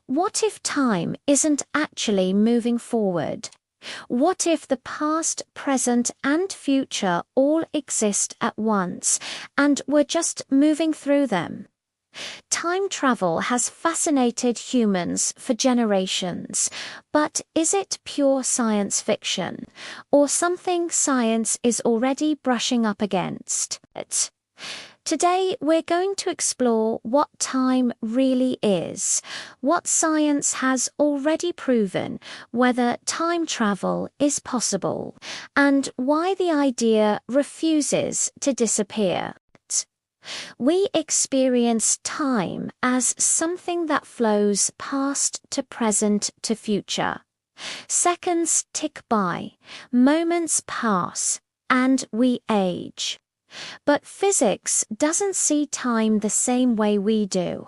What if time isn't actually moving forward? What if the past, present, and future all exist at once, and we're just moving through them? Time travel has fascinated humans for generations, but is it pure science fiction, or something science is already brushing up against it? Today, we're going to explore what time really is, what science has already proven, whether time travel is possible, and why the idea refuses to disappear. We experience time as something that flows past to present to future. Seconds tick by, moments pass, and we age. But physics doesn't see time the same way we do.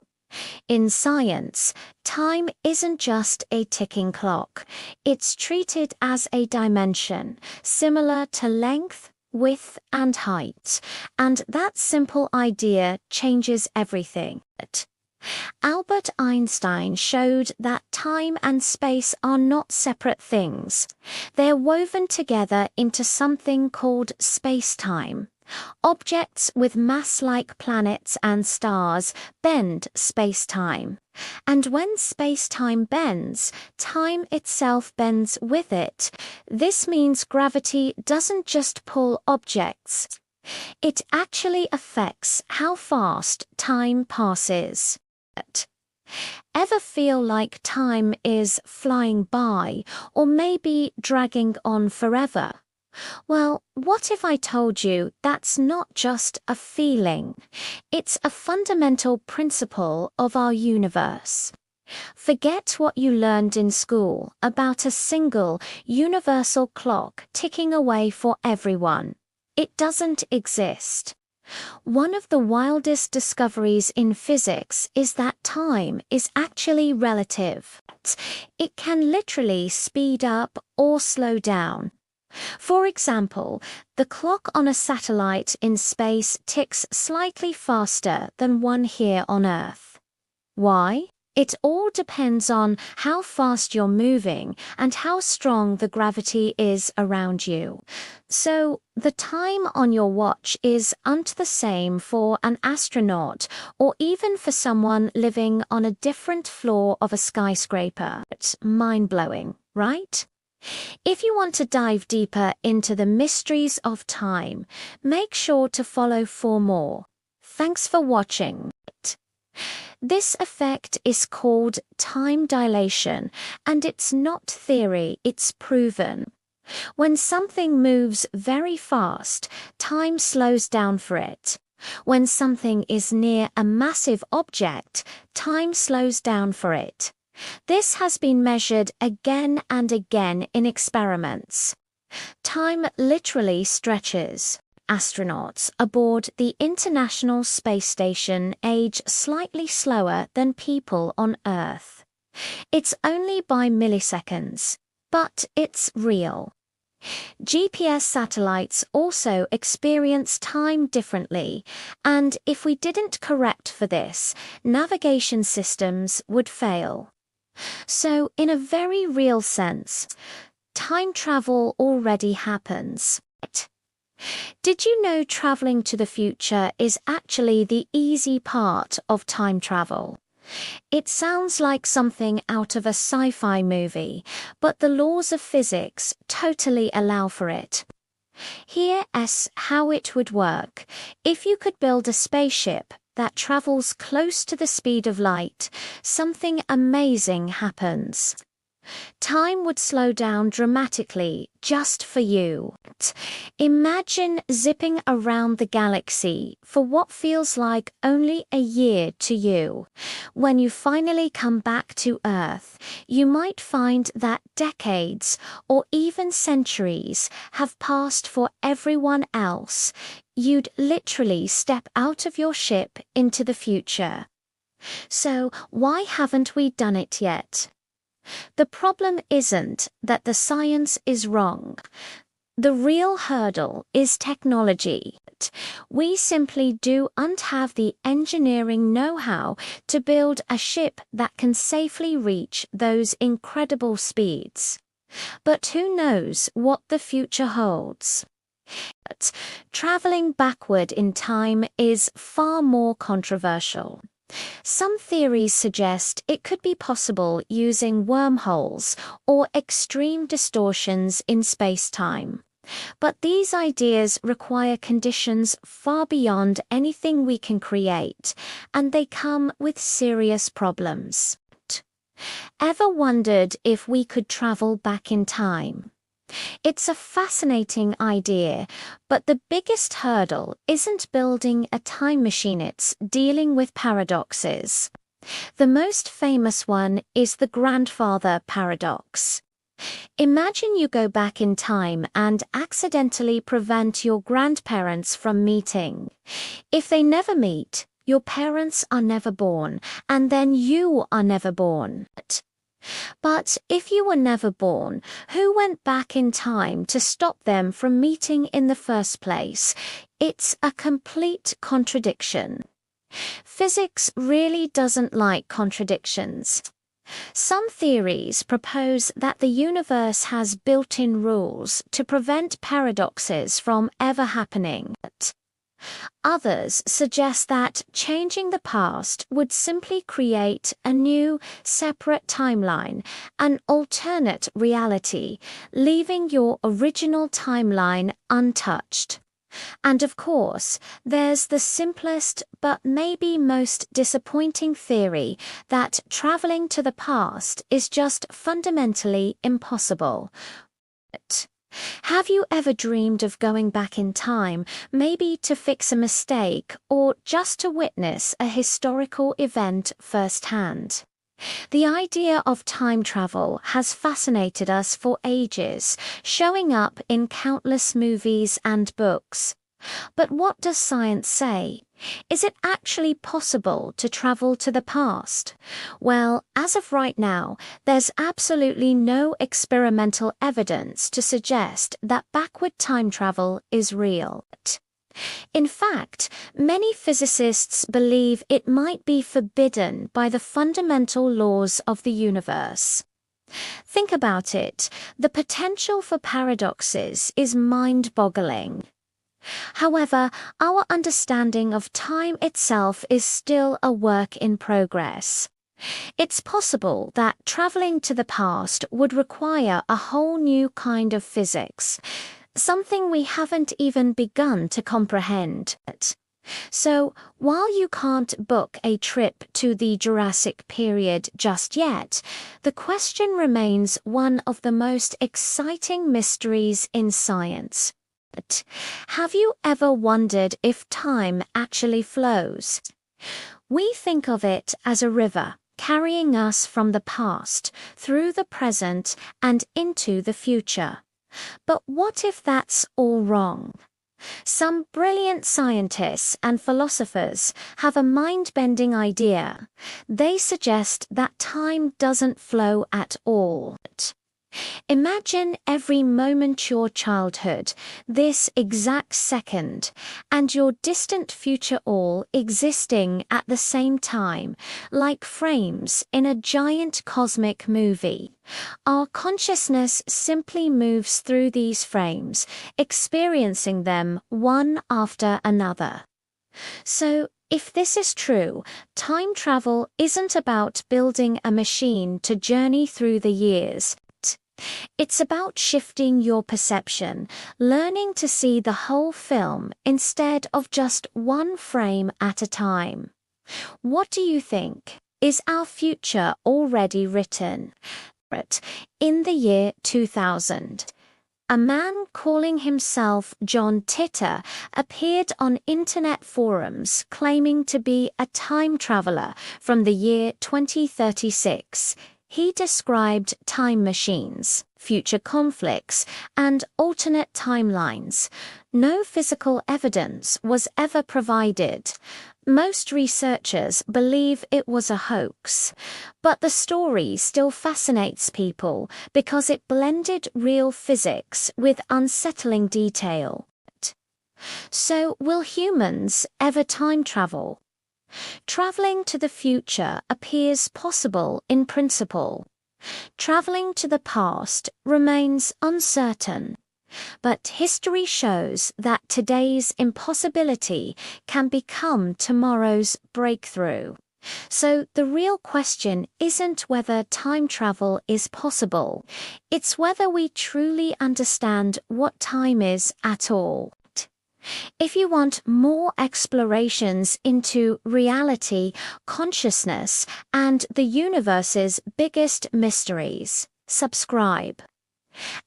In science, time isn't just a ticking clock. It's treated as a dimension, similar to length, width, and height. And that simple idea changes everything. Albert Einstein showed that time and space are not separate things. They're woven together into something called spacetime. Objects with mass like planets and stars bend space-time. And when space-time bends, time itself bends with it. This means gravity doesn't just pull objects. It actually affects how fast time passes. Ever feel like time is flying by, or maybe dragging on forever? Well, what if I told you that's not just a feeling? It's a fundamental principle of our universe. Forget what you learned in school about a single, universal clock ticking away for everyone. It doesn't exist. One of the wildest discoveries in physics is that time is actually relative. It can literally speed up or slow down. For example, the clock on a satellite in space ticks slightly faster than one here on Earth. Why? It all depends on how fast you're moving and how strong the gravity is around you. So, the time on your watch isn't the same for an astronaut or even for someone living on a different floor of a skyscraper. It's mind-blowing, right? If you want to dive deeper into the mysteries of time, make sure to follow for more. Thanks for watching. This effect is called time dilation, and it's not theory, it's proven. When something moves very fast, time slows down for it. When something is near a massive object, time slows down for it. This has been measured again and again in experiments. Time literally stretches. Astronauts aboard the International Space Station age slightly slower than people on Earth. It's only by milliseconds, but it's real. GPS satellites also experience time differently, and if we didn't correct for this, navigation systems would fail. So, in a very real sense, time travel already happens. Did you know traveling to the future is actually the easy part of time travel? It sounds like something out of a sci-fi movie, but the laws of physics totally allow for it. Here's how it would work. If you could build a spaceship that travels close to the speed of light, something amazing happens. Time would slow down dramatically just for you. Imagine zipping around the galaxy for what feels like only a year to you. When you finally come back to Earth, you might find that decades or even centuries have passed for everyone else. You'd literally step out of your ship into the future. So, why haven't we done it yet? The problem isn't that the science is wrong. The real hurdle is technology. We simply don't have the engineering know-how to build a ship that can safely reach those incredible speeds. But who knows what the future holds? Traveling backward in time is far more controversial. Some theories suggest it could be possible using wormholes or extreme distortions in space-time. But these ideas require conditions far beyond anything we can create, and they come with serious problems. Ever wondered if we could travel back in time? It's a fascinating idea, but the biggest hurdle isn't building a time machine, it's dealing with paradoxes. The most famous one is the grandfather paradox. Imagine you go back in time and accidentally prevent your grandparents from meeting. If they never meet, your parents are never born, and then you are never born. But if you were never born, who went back in time to stop them from meeting in the first place? It's a complete contradiction. Physics really doesn't like contradictions. Some theories propose that the universe has built-in rules to prevent paradoxes from ever happening. Others suggest that changing the past would simply create a new, separate timeline, an alternate reality, leaving your original timeline untouched. And of course, there's the simplest but maybe most disappointing theory that traveling to the past is just fundamentally impossible. Have you ever dreamed of going back in time, maybe to fix a mistake or just to witness a historical event firsthand? The idea of time travel has fascinated us for ages, showing up in countless movies and books. But what does science say? Is it actually possible to travel to the past? Well, as of right now, there's absolutely no experimental evidence to suggest that backward time travel is real. In fact, many physicists believe it might be forbidden by the fundamental laws of the universe. Think about it. The potential for paradoxes is mind-boggling. However, our understanding of time itself is still a work in progress. It's possible that traveling to the past would require a whole new kind of physics, something we haven't even begun to comprehend. So, while you can't book a trip to the Jurassic period just yet, the question remains one of the most exciting mysteries in science. Have you ever wondered if time actually flows? We think of it as a river, carrying us from the past, through the present, and into the future. But what if that's all wrong? Some brilliant scientists and philosophers have a mind-bending idea. They suggest that time doesn't flow at all. Imagine every moment your childhood, this exact second, and your distant future all existing at the same time, like frames in a giant cosmic movie. Our consciousness simply moves through these frames, experiencing them one after another. So, if this is true, time travel isn't about building a machine to journey through the years. It's about shifting your perception, learning to see the whole film instead of just one frame at a time. What do you think? Is our future already written? In the year 2000, a man calling himself John Titor appeared on internet forums claiming to be a time traveler from the year 2036. He described time machines, future conflicts, and alternate timelines. No physical evidence was ever provided. Most researchers believe it was a hoax, but the story still fascinates people because it blended real physics with unsettling detail. So, will humans ever time travel? Traveling to the future appears possible in principle. Traveling to the past remains uncertain. But history shows that today's impossibility can become tomorrow's breakthrough. So the real question isn't whether time travel is possible, it's whether we truly understand what time is at all. If you want more explorations into reality, consciousness, and the universe's biggest mysteries, subscribe.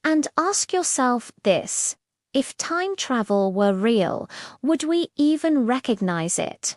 And ask yourself this: if time travel were real, would we even recognize it?